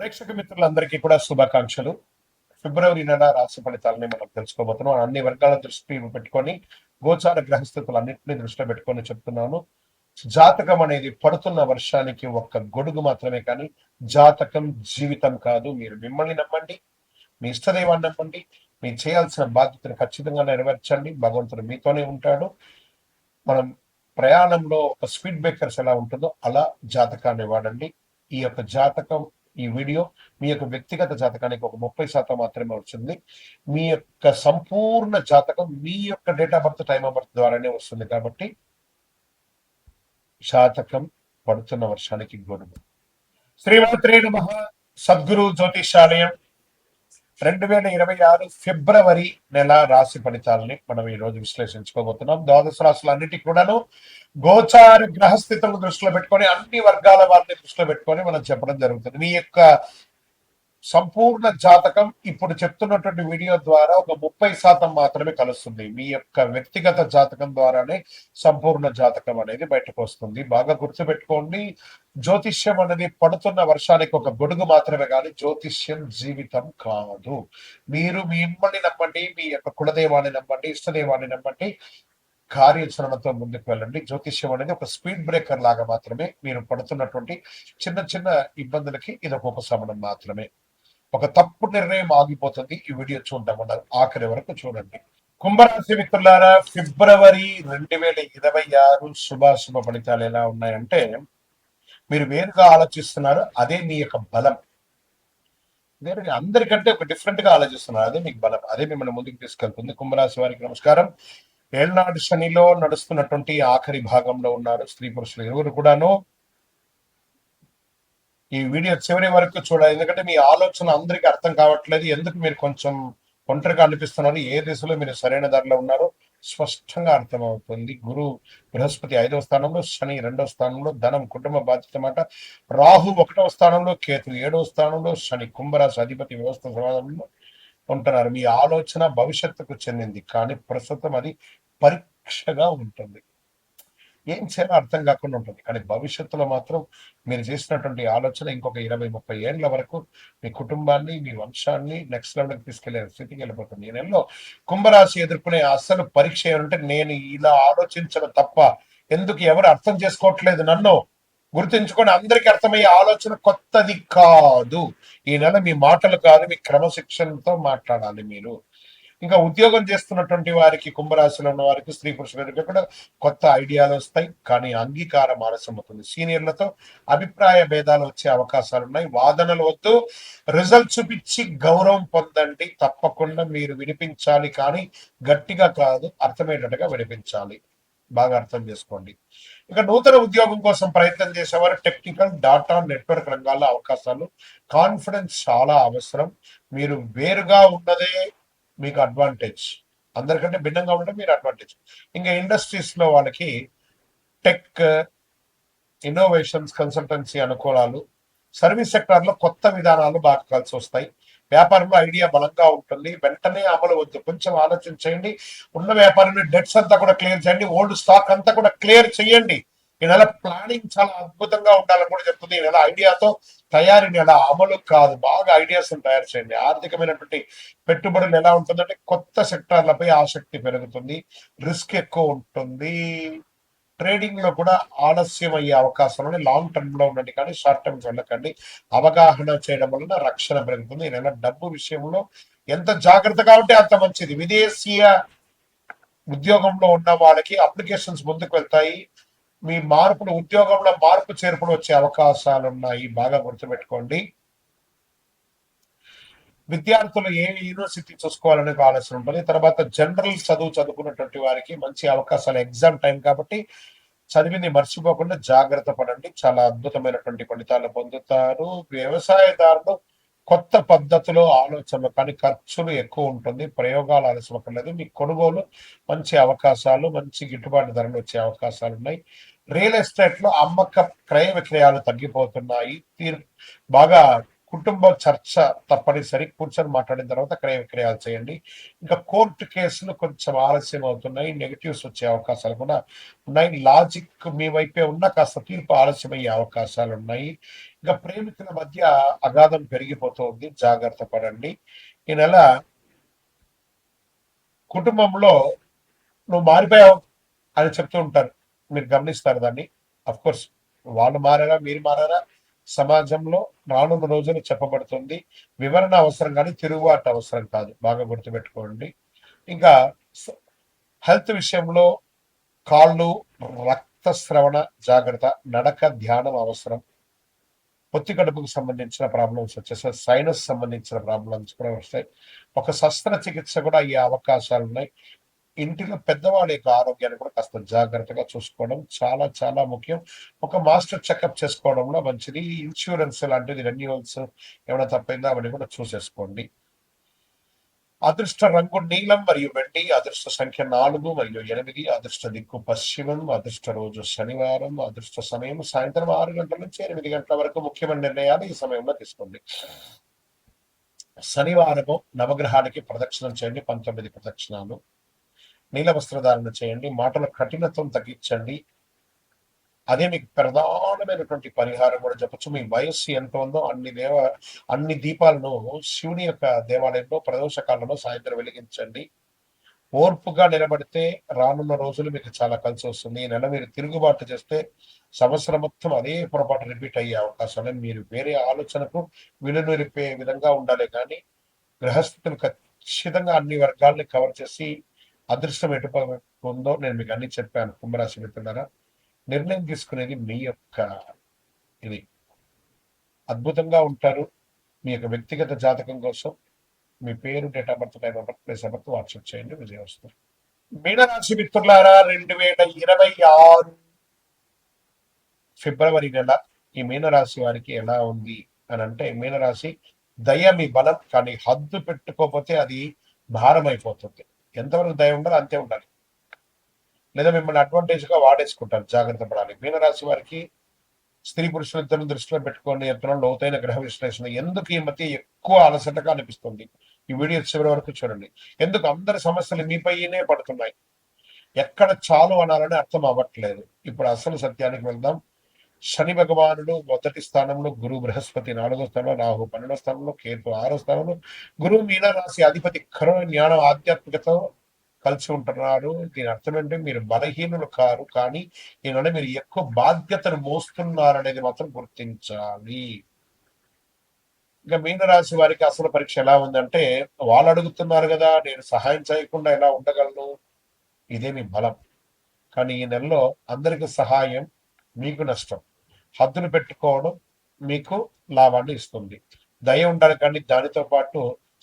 ప్రేక్షక మిత్రులందరికీ కూడా శుభాకాంక్షలు. ఫిబ్రవరి నెల రాశి ఫలితాలని మనం తెలుసుకోబోతున్నాం. అన్ని వర్గాల దృష్టి పెట్టుకొని గోచార గ్రహస్థితులన్నింటినీ దృష్టిలో పెట్టుకొని చెప్తున్నాను. జాతకం అనేది పడుతున్న వర్షానికి ఒక్క గొడుగు మాత్రమే, కానీ జాతకం జీవితం కాదు. మీరు మిమ్మల్ని నమ్మండి, మీ ఇష్టదైవాన్ని నమ్మండి, మీరు చేయాల్సిన బాధ్యతను ఖచ్చితంగా నెరవేర్చండి. భగవంతుడు మీతోనే ఉంటాడు. మనం ప్రయాణంలో ఒక స్పీడ్ బ్రేకర్స్ ఎలా ఉంటుందో అలా జాతకాన్ని వాడండి. ఈ యొక్క జాతకం, ఈ వీడియో మీ యొక్క వ్యక్తిగత జాతకానికి ఒక 30% మాత్రమే వచ్చింది. మీ యొక్క సంపూర్ణ జాతకం మీ యొక్క date of birth, time of birth ద్వారానే వస్తుంది. కాబట్టి జాతకం పడుతున్న వర్షానికి గొడుగు. శ్రీమాత్రే నమః. సద్గురు జ్యోతిషాలయం 2026 ఫిబ్రవరి నెల రాశి ఫలితాలని మనం ఈ రోజు విశ్లేషించుకోబోతున్నాం. ద్వాదశ రాశులన్నిటికీ కూడాను గోచార గ్రహస్థితులను దృష్టిలో పెట్టుకొని, అన్ని వర్గాల వారిని దృష్టిలో పెట్టుకొని మనం చెప్పడం జరుగుతుంది. మీ యొక్క సంపూర్ణ జాతకం ఇప్పుడు చెప్తున్నటువంటి వీడియో ద్వారా ఒక 30% మాత్రమే కలుస్తుంది. మీ యొక్క వ్యక్తిగత జాతకం ద్వారానే సంపూర్ణ జాతకం అనేది బయటకు వస్తుంది. బాగా గుర్తుపెట్టుకోండి, జ్యోతిష్యం అనేది పడుతున్న వర్షానికి ఒక గొడుగు మాత్రమే, కానీ జ్యోతిష్యం జీవితం కాదు. మీరు మిమ్మల్ని నమ్మండి, మీ యొక్క కులదైవాన్ని నమ్మండి, ఇష్టదైవాన్ని నమ్మండి, కార్యాచరణతో ముందుకు వెళ్ళండి. జ్యోతిష్యం అనేది ఒక స్పీడ్ బ్రేకర్ లాగా మాత్రమే. మీరు పడుతున్నటువంటి చిన్న చిన్న ఇబ్బందులకి ఇది ఒక ఉపశమనం మాత్రమే. ఒక తప్పు నిర్ణయం ఆగిపోతుంది. ఈ వీడియో చూడడం వల్ల ఆఖరి వరకు చూడండి. కుంభరాశి మిత్రులారా, ఫిబ్రవరి 2026 శుభాశుభ ఫలితాలు ఎలా ఉన్నాయంటే, మీరు వేరుగా ఆలోచిస్తున్నారు, అదే మీ యొక్క బలం. వేరుగా అందరికంటే ఒక డిఫరెంట్ గా ఆలోచిస్తున్నారు, అదే మీకు బలం, అదే మిమ్మల్ని ముందుకు తీసుకెళ్తుంది. కుంభరాశి వారికి నమస్కారం. ఏళ్నాడు శనిలో నడుస్తున్నటువంటి ఆఖరి భాగంలో ఉన్నారు స్త్రీ పురుషులు ఇరువురు కూడాను. ఈ వీడియో చివరి వరకు చూడాలి, ఎందుకంటే మీ ఆలోచన అందరికీ అర్థం కావట్లేదు. ఎందుకు మీరు కొంచెం ఒంటరిగా అనిపిస్తున్నారు, ఏ దిశలో మీరు సరైన దారిలో ఉన్నారో స్పష్టంగా అర్థమవుతుంది. గురు బృహస్పతి 5వ స్థానంలో, శని 2వ స్థానంలో, ధనం కుటుంబ బాధ్యత మాట. రాహు 1వ స్థానంలో, కేతు 7వ స్థానంలో, శని కుంభరాశి అధిపతి వ్యవస్థ సమాధానంలో ఉంటున్నారు. మీ ఆలోచన భవిష్యత్తుకు చెందింది, కానీ ప్రస్తుతం అది పరీక్షగా ఉంటుంది. ఏం చేయాలో అర్థం కాకుండా ఉంటుంది. కానీ భవిష్యత్తులో మాత్రం మీరు చేసినటువంటి ఆలోచన ఇంకొక 20-30 ఏళ్ల వరకు మీ కుటుంబాన్ని, మీ వంశాన్ని నెక్స్ట్ లెవెల్కి తీసుకెళ్లే స్థితికి వెళ్ళిపోతుంది. ఈ నెలలో కుంభరాశి ఎదుర్కొనే అసలు పరీక్ష ఏమంటే, నేను ఇలా ఆలోచించడం తప్ప ఎందుకు ఎవరు అర్థం చేసుకోవట్లేదు నన్ను గుర్తుంచుకొని, అందరికీ అర్థమయ్యే ఆలోచన కొత్తది కాదు. ఈ నెల మీ మాటలు కాదు, మీ క్రమశిక్షణతో మాట్లాడాలి మీరు. ఇంకా ఉద్యోగం చేస్తున్నటువంటి వారికి, కుంభరాశిలో ఉన్న వారికి, స్త్రీ పురుషులకి కూడా కొత్త ఐడియాలు వస్తాయి, కానీ అంగీకారం ఆలస్యం అవుతుంది. సీనియర్లతో అభిప్రాయ భేదాలు వచ్చే అవకాశాలు ఉన్నాయి. వాదనలు వద్దు, రిజల్ట్ చూపించి గౌరవం పొందండి. తప్పకుండా మీరు వినిపించాలి, కానీ గట్టిగా కాదు, అర్థమయ్యేటట్టుగా వినిపించాలి. బాగా అర్థం చేసుకోండి. ఇక నూతన ఉద్యోగం కోసం ప్రయత్నం చేసేవారు టెక్నికల్, డాటా, నెట్వర్క్ రంగాల్లో అవకాశాలు. కాన్ఫిడెన్స్ చాలా అవసరం. మీరు వేరుగా ఉన్నదే మీకు అడ్వాంటేజ్, అందరికంటే భిన్నంగా ఉంటే మీరు అడ్వాంటేజ్. ఇంకా ఇండస్ట్రీస్ లో వాళ్ళకి టెక్, ఇన్నోవేషన్స్, కన్సల్టెన్సీ అనుకూలాలు. సర్వీస్ సెక్టార్ లో కొత్త విధానాలు బాగా కలిసి వస్తాయి. వ్యాపారంలో ఐడియా బలంగా ఉంటుంది, వెంటనే అమలు వద్దు, కొంచెం ఆలోచించండి. ఉన్న వ్యాపారంలో డెట్స్ అంతా కూడా క్లియర్ చేయండి, ఓల్డ్ స్టాక్ అంతా కూడా క్లియర్ చేయండి. ఈ నెల ప్లానింగ్ చాలా అద్భుతంగా ఉండాలని కూడా చెప్తుంది. ఈ నెల ఐడియాతో తయారీ నెల, అమలు కాదు. బాగా ఐడియాస్ తయారు చేయండి. ఆర్థికమైనటువంటి పెట్టుబడులు ఎలా ఉంటుందంటే, కొత్త సెక్టార్లపై ఆసక్తి పెరుగుతుంది, రిస్క్ ఎక్కువ ఉంటుంది. ట్రేడింగ్ లో కూడా ఆలస్యం అయ్యే అవకాశాలు లాంగ్ టర్మ్ లో ఉండండి, కానీ షార్ట్ టర్మ్ వెళ్ళకండి. అవగాహన చేయడం వలన రక్షణ పెరుగుతుంది. ఈ నెల డబ్బు విషయంలో ఎంత జాగ్రత్తగా ఉంటే అంత మంచిది. విదేశీయ ఉద్యోగంలో ఉన్న వాళ్ళకి అప్లికేషన్స్ ముందుకు వెళ్తాయి. మీ మార్పులు, ఉద్యోగంలో మార్పు చేర్పులు వచ్చే అవకాశాలు ఉన్నాయి, బాగా గుర్తుపెట్టుకోండి. విద్యార్థులు ఏ యూనివర్సిటీ చూసుకోవాలనే ఆలోచన ఉంటుంది. తర్వాత జనరల్ చదువుకున్నటువంటి వారికి మంచి అవకాశాలు, ఎగ్జామ్ టైం కాబట్టి చదివింది మర్చిపోకుండా జాగ్రత్త పడండి. చాలా అద్భుతమైనటువంటి ఫలితాలు పొందుతారు. వ్యవసాయదారులు కొత్త పద్ధతిలో ఆలోచనలు, కానీ ఖర్చులు ఎక్కువ ఉంటుంది. ప్రయోగాలు ఆలస్యమక్కర్లేదు. మీ కొనుగోలు మంచి అవకాశాలు, మంచి గిట్టుబాటు ధరలు వచ్చే అవకాశాలు ఉన్నాయి. రియల్ ఎస్టేట్ లో అమ్మక క్రయ విక్రయాలు తగ్గిపోతున్నాయి. బాగా కుటుంబ చర్చ తప్పనిసరి, కూర్చొని మాట్లాడిన తర్వాత క్రయ విక్రయాలు చేయండి. ఇంకా కోర్టు కేసులు కొంచెం ఆలస్యం అవుతున్నాయి, నెగటివ్స్ వచ్చే అవకాశాలు కూడా ఉన్నాయి. లాజిక్ మీ వైపే ఉన్న కాస్త తీర్పు ఆలస్యమయ్యే అవకాశాలు ఉన్నాయి. ఇంకా ప్రేమికుల మధ్య అగాధం పెరిగిపోతుంది, జాగ్రత్త పడండి. ఈ నెల కుటుంబంలో నువ్వు మారిపోయావు అని చెప్తూ ఉంటారు, మీరు గమనిస్తారు దాన్ని. అఫ్ కోర్స్ వాళ్ళు మారారా, మీరు మారారా, సమాజంలో రానున్న రోజులు చెప్పబడుతుంది. వివరణ అవసరం కానీ తిరుగుబాటు అవసరం కాదు, బాగా గుర్తుపెట్టుకోండి. ఇంకా హెల్త్ విషయంలో కాళ్ళు, రక్తస్రవణ జాగ్రత్త, నడక, ధ్యానం అవసరం. పొత్తి కడుపుకు సంబంధించిన ప్రాబ్లమ్స్ వచ్చేసాయి, సైనస్ సంబంధించిన ప్రాబ్లమ్స్ కూడా వస్తాయి. ఒక శస్త్రచికిత్స కూడా అయ్యే అవకాశాలు ఉన్నాయి. ఇంటిలో పెద్దవాళ్ళ యొక్క ఆరోగ్యాన్ని కూడా కాస్త జాగ్రత్తగా చూసుకోవడం చాలా చాలా ముఖ్యం. ఒక మాస్టర్ చెకప్ చేసుకోవడంలో మంచిది. ఇన్సూరెన్స్ లాంటిది రెన్యువల్స్ ఏమైనా తప్పైందో అవన్నీ కూడా చూసేసుకోండి. అదృష్ట రంగు నీలం మరియు వెండి, అదృష్ట సంఖ్య 4 మరియు 8, అదృష్ట దిక్కు పశ్చిమం, అదృష్ట రోజు శనివారం, అదృష్ట సమయం సాయంత్రం 6 గంటల నుంచి 8 గంటల వరకు. ముఖ్యమైన నిర్ణయాలు ఈ సమయంలో తీసుకోండి. శనివారము నవగ్రహానికి ప్రదక్షిణం చేయండి, 19 ప్రదక్షిణాలు. నీల వస్త్రధారణ చేయండి, మాటల కఠినత్వం తగ్గించండి. అదే మీకు ప్రధానమైనటువంటి పరిహారం కూడా చెప్పచ్చు. మీ వయస్సు ఎంత ఉందో అన్ని దీపాలను శివుని యొక్క దేవాలయంలో ప్రదోష కాలంలో సాయంత్రం వెలిగించండి. ఓర్పుగా నిలబడితే రానున్న రోజులు మీకు చాలా కలిసి వస్తుంది. ఈ నెల మీరు తిరుగుబాటు చేస్తే సంవత్సరం మొత్తం అదే పొరపాటు రిపీట్ అయ్యే అవకాశాలు. మీరు వేరే ఆలోచనకు విలునిరిపే విధంగా ఉండాలి కానీ గ్రహస్థితులు ఖచ్చితంగా అన్ని వర్గాల్ని కవర్ చేసి అదృష్టం ఎటుపక్క ఉందో నేను మీకు అన్ని చెప్పాను. కుంభరాశి మిత్రులారా, నిర్ణయం తీసుకునేది మీ యొక్క ఇది. అద్భుతంగా ఉంటారు. మీ యొక్క వ్యక్తిగత జాతకం కోసం మీ పేరు, date of birth, time of birth, place of birth WhatsApp చేయండి, విజయం వస్తుంది. మీనరాశి మిత్రులారా, 2026 ఫిబ్రవరి నెల ఈ మీనరాశి వారికి ఎలా ఉంది అని అంటే, మీనరాశి దయ మీ బలం, కానీ హద్దు పెట్టుకోకపోతే అది భారం అయిపోతుంది. ఎంతవరకు దయ ఉండాలి అంతే ఉండాలి, లేదా మిమ్మల్ని అడ్వాంటేజ్ గా వాడేసుకుంటారు, జాగ్రత్త పడాలి. మీనరాశి వారికి స్త్రీ పురుషులు ఇద్దరు దృష్టిలో పెట్టుకోండి. ఎత్తున లోతైన గ్రహ విశ్లేషణ. ఎందుకు ఈ మధ్య ఎక్కువ అలసటగా అనిపిస్తుంది? ఈ వీడియో చివరి వరకు చూడండి. ఎందుకు అందరి సమస్యలు మీపైనే పడుతున్నాయి? ఎక్కడ చాలు అనాలని అర్థం అవ్వట్లేదు. ఇప్పుడు అసలు సత్యానికి వెళ్దాం. శని భగవానుడు 1వ స్థానంలో, గురు బృహస్పతి 4వ స్థానంలో, రాహు 12వ స్థానంలో, కేతు 6వ స్థానంలో. గురువు మీనరాశి అధిపతి కరుణ, జ్ఞానం, ఆధ్యాత్మికతో కలిసి ఉంటున్నారు. దీని అర్థం ఏంటంటే మీరు బలహీనులు కారు, కానీ ఈయన మీరు ఎక్కువ బాధ్యతను మోస్తున్నారనేది మాత్రం గుర్తించాలి. ఇంకా మీనరాశి వారికి అసలు పరీక్ష ఎలా ఉందంటే, వాళ్ళు అడుగుతున్నారు కదా, నేను సహాయం చేయకుండా ఎలా ఉండగలను? ఇదే మీ బలం. కానీ ఈ నెలలో అందరికి సహాయం మీకు నష్టం. హద్దులు పెట్టుకోవడం మీకు లాభాన్ని ఇస్తుంది. దయ ఉండాలి, కానీ దానితో పాటు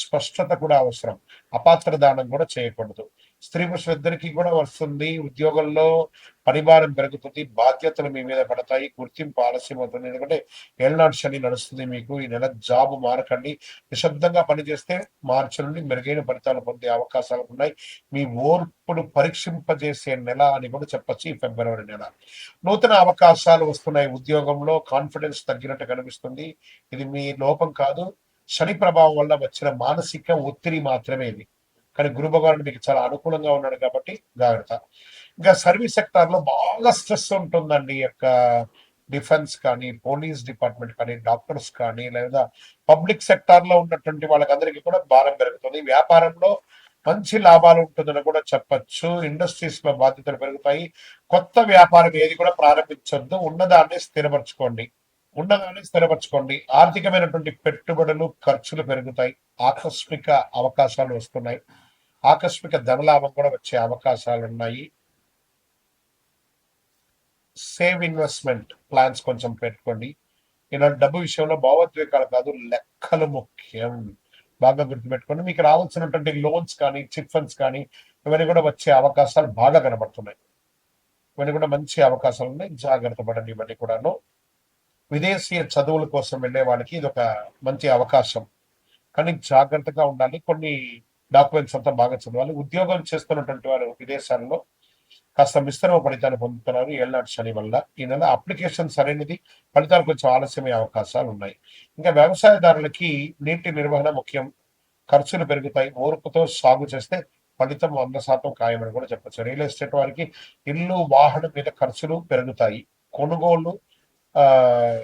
స్పష్టత కూడా అవసరం. అపాత్ర దానం కూడా చేయకూడదు. స్త్రీ పురుషులిద్దరికీ కూడా వస్తుంది. ఉద్యోగంలో పరిభారం పెరుగుతుంది, బాధ్యతలు మీ మీద పడతాయి, గుర్తింపు ఆలస్యం అవుతుంది. ఎందుకంటే ఏళ్ళనాడు శని నడుస్తుంది మీకు. ఈ నెల జాబ్ మారకండి. నిశ్శబ్దంగా పనిచేస్తే మార్చి నుండి మెరుగైన ఫలితాలు పొందే అవకాశాలు ఉన్నాయి. మీ ఓర్పును పరీక్షింపజేసే నెల అని కూడా చెప్పచ్చు ఈ ఫిబ్రవరి నెల. నూతన అవకాశాలు వస్తున్నాయి. ఉద్యోగంలో కాన్ఫిడెన్స్ తగ్గినట్టు కనిపిస్తుంది. ఇది మీ లోపం కాదు, శని ప్రభావం వల్ల వచ్చిన మానసిక ఒత్తిడి మాత్రమే ఇది. కానీ గురు భగవానుడు మీకు చాలా అనుకూలంగా ఉన్నాడు కాబట్టి జాగ్రత్త. ఇంకా సర్వీస్ సెక్టార్ లో బాగా స్ట్రెస్ ఉంటుందండి. యొక్క డిఫెన్స్ కానీ, పోలీస్ డిపార్ట్మెంట్ కానీ, డాక్టర్స్ కానీ, లేదా పబ్లిక్ సెక్టార్ లో ఉన్నటువంటి వాళ్ళకందరికీ కూడా భారం పెరుగుతుంది. వ్యాపారంలో మంచి లాభాలు ఉంటుందని కూడా చెప్పచ్చు. ఇండస్ట్రీస్ లో బాధ్యతలు పెరుగుతాయి. కొత్త వ్యాపారం ఏది కూడా ప్రారంభించొద్దు, ఉన్నదాన్ని స్థిరపరచుకోండి. ఆర్థికమైనటువంటి పెట్టుబడులు, ఖర్చులు పెరుగుతాయి. ఆకస్మిక అవకాశాలు వస్తున్నాయి. ఆకస్మిక ధనలాభం కూడా వచ్చే అవకాశాలు ఉన్నాయి. సేవ్ ఇన్వెస్ట్మెంట్ ప్లాన్స్ కొంచెం పెట్టుకోండి. ఇలాంటి డబ్బు విషయంలో భావోద్వేగాలు కాదు, లెక్కలు ముఖ్యం. బాగా గుర్తుపెట్టుకోండి. మీకు రావాల్సినటువంటి లోన్స్ కానీ, చిట్ ఫండ్స్ కానీ, ఇవన్నీ కూడా వచ్చే అవకాశాలు బాగా కనబడుతున్నాయి. ఇవన్నీ కూడా మంచి అవకాశాలు ఉన్నాయి, జాగ్రత్త పడండి. ఇవన్నీ కూడాను విదేశీయ చదువుల కోసం వెళ్ళే వాళ్ళకి ఇది ఒక మంచి అవకాశం, కానీ జాగ్రత్తగా ఉండాలి. కొన్ని డాక్యుమెంట్స్ అంతా బాగా చదవాలి. ఉద్యోగం చేస్తున్నటువంటి వారు విదేశాల్లో కాస్త మిశ్రమ ఫలితాన్ని పొందుతున్నారు ఏళ్ళనాటి శని వల్ల. ఈ నెల అప్లికేషన్ సరైనది, ఫలితాలు కొంచెం ఆలస్యమయ్యే అవకాశాలు ఉన్నాయి. ఇంకా వ్యవసాయదారులకి నీటి నిర్వహణ ముఖ్యం. ఖర్చులు పెరుగుతాయి. ఓర్పుతో సాగు చేస్తే ఫలితం 100% ఖాయమని కూడా చెప్పొచ్చు. రియల్ ఎస్టేట్ వారికి ఇల్లు, వాహనం మీద ఖర్చులు పెరుగుతాయి. కొనుగోళ్ళు ఆహ్,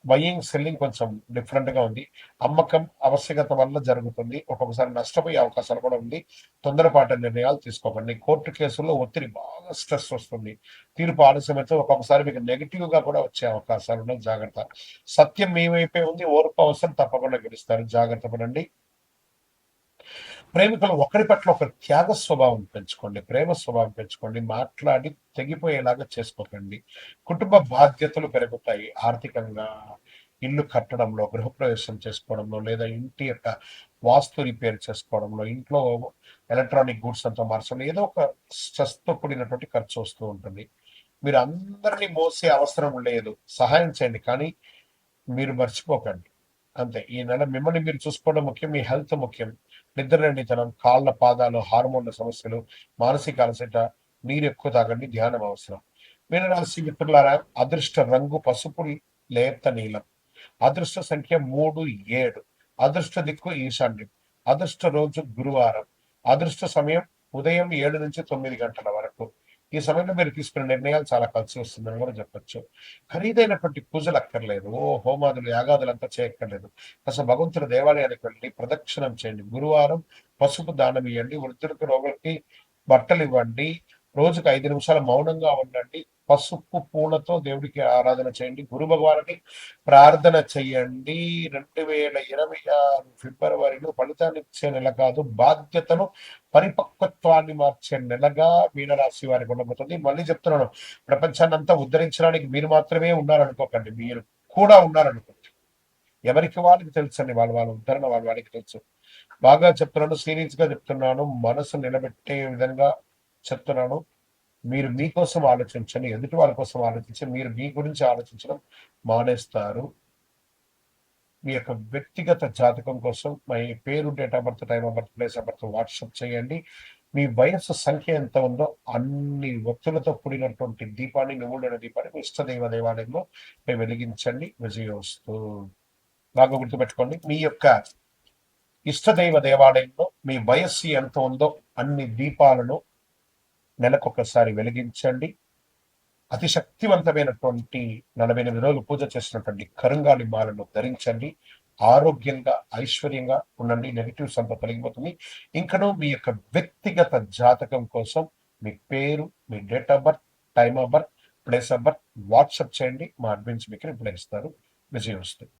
బయింగ్, సెల్లింగ్ కొంచెం డిఫరెంట్‌గా ఉంది. అమ్మకం ఆవశ్యకత వల్ల జరుగుతుంది. ఒక్కొక్కసారి నష్టపోయే అవకాశాలు కూడా ఉంది. తొందరపాటు నిర్ణయాలు తీసుకోకండి. కోర్టు కేసుల్లో ఒత్తిడి బాగా స్ట్రెస్ వస్తుంది. తీర్పు ఆలస్యమైతే ఒక్కొక్కసారి మీకు నెగెటివ్‌గా కూడా వచ్చే అవకాశాలున్నాయి. జాగ్రత్త. సత్యం మీ వైపే ఉంది. ఓర్పు అవసరం. తప్పకుండా గెలుస్తారు. జాగ్రత్త పడండి. ప్రేమికులు ఒకరి పట్ల ఒకరు త్యాగ స్వభావం పెంచుకోండి. ప్రేమ స్వభావం పెంచుకోండి. మాట్లాడి తెగిపోయేలాగా చేసుకోకండి. కుటుంబ బాధ్యతలు పెరుగుతాయి. ఆర్థికంగా ఇల్లు కట్టడంలో, గృహప్రవేశం చేసుకోవడంలో, లేదా ఇంటి యొక్క వాస్తు రిపేర్ చేసుకోవడంలో, ఇంట్లో ఎలక్ట్రానిక్ గూడ్స్ అంతా మార్చడంలో ఏదో ఒక స్ట్రెస్‌తో కూడినటువంటి ఖర్చు వస్తూ ఉంటుంది. మీరు అందరిని మోసే అవసరం లేదు. సహాయం చేయండి. కానీ మీరు మర్చిపోకండి. అంతే. ఈ నెల మిమ్మల్ని మీరు చూసుకోవడం ముఖ్యం. మీ హెల్త్ ముఖ్యం. నిద్రలేనితనం, కాళ్ళ, పాదాలు, హార్మోన్ల సమస్యలు, మానసిక అలసట, నీరు ఎక్కువ తాగండి, ధ్యానం అవసరం. మీనరాశి మిత్రులారా, అదృష్ట రంగు పసుపు లేత నీలం. అదృష్ట సంఖ్య 3, 7. అదృష్ట దిక్కు ఈశాన్యం. అదృష్ట రోజు గురువారం. అదృష్ట సమయం ఉదయం 7-9 గంటల వరకు. ఈ సమయంలో మీరు తీసుకునే నిర్ణయాలు చాలా కలిసి వస్తుందని కూడా చెప్పొచ్చు. ఖరీదైనటువంటి పూజలు అక్కర్లేదు. హోమాదులు, యాగాదులంతా చేయక్కర్లేదు. కాస్త భగవంతుడి దేవాలయానికి వెళ్ళి ప్రదక్షిణం చేయండి. గురువారం పసుపు దానం ఇయ్యండి. వృద్ధులకు, రోగులకి బట్టలివ్వండి. రోజుకు 5 నిమిషాలు మౌనంగా ఉండండి. పసుపు పూలతో దేవుడికి ఆరాధన చేయండి. గురు భగవానుని ప్రార్థన చెయ్యండి. 2026 ఫిబ్రవరిలో ఫలితాన్నిచ్చే నెల కాదు, బాధ్యతను, పరిపక్వత్వాన్ని మార్చే నెలగా మీనరాశి వారికి ఉండబోతుంది. మళ్ళీ చెప్తున్నాను, ప్రపంచాన్నంతా ఉద్ధరించడానికి మీరు మాత్రమే ఉన్నారనుకోకండి. మీరు కూడా ఉన్నారనుకోండి. ఎవరికి వాళ్ళకి తెలుసండి. వాళ్ళ ఉద్ధరణ వాళ్ళకి తెలుసు. బాగా చెప్తున్నాను. సీరియస్‌గా చెప్తున్నాను. మనసు నిలబెట్టే విధంగా చెప్తున్నాను. మీరు మీకోసం ఆలోచించండి. ఎదుటి వాళ్ళ కోసం ఆలోచించి, మీరు మీ గురించి ఆలోచించడం మానేస్తారు. మీ యొక్క వ్యక్తిగత జాతకం కోసం మీ పేరు, date of birth, time of birth, place of birth WhatsApp చేయండి. మీ వయస్సు సంఖ్య ఎంత ఉందో అన్ని ఒత్తులతో కూడినటువంటి దీపాన్ని, నువ్వులైన దీపాన్ని మీ ఇష్టదైవ దేవాలయంలో మీరు వెలిగించండి. విజయోస్తు. బాగా గుర్తుపెట్టుకోండి. మీ యొక్క ఇష్టదైవ దేవాలయంలో మీ వయస్సు ఎంత ఉందో అన్ని దీపాలను నెలకొకసారి వెలిగించండి. అతి శక్తివంతమైనటువంటి 48 రోజులు పూజ చేసినటువంటి కరుంగాలి మాలను ధరించండి. ఆరోగ్యంగా, ఐశ్వర్యంగా ఉండండి. నెగెటివ్స్ అంతా తొలగిపోతుంది. ఇంకనూ మీ యొక్క వ్యక్తిగత జాతకం కోసం మీ పేరు, మీ date of birth, time of birth, place of birth WhatsApp చేయండి. మా అడ్మిన్స్ మీకు రిప్లై ఇస్తారు. విజయోస్తు.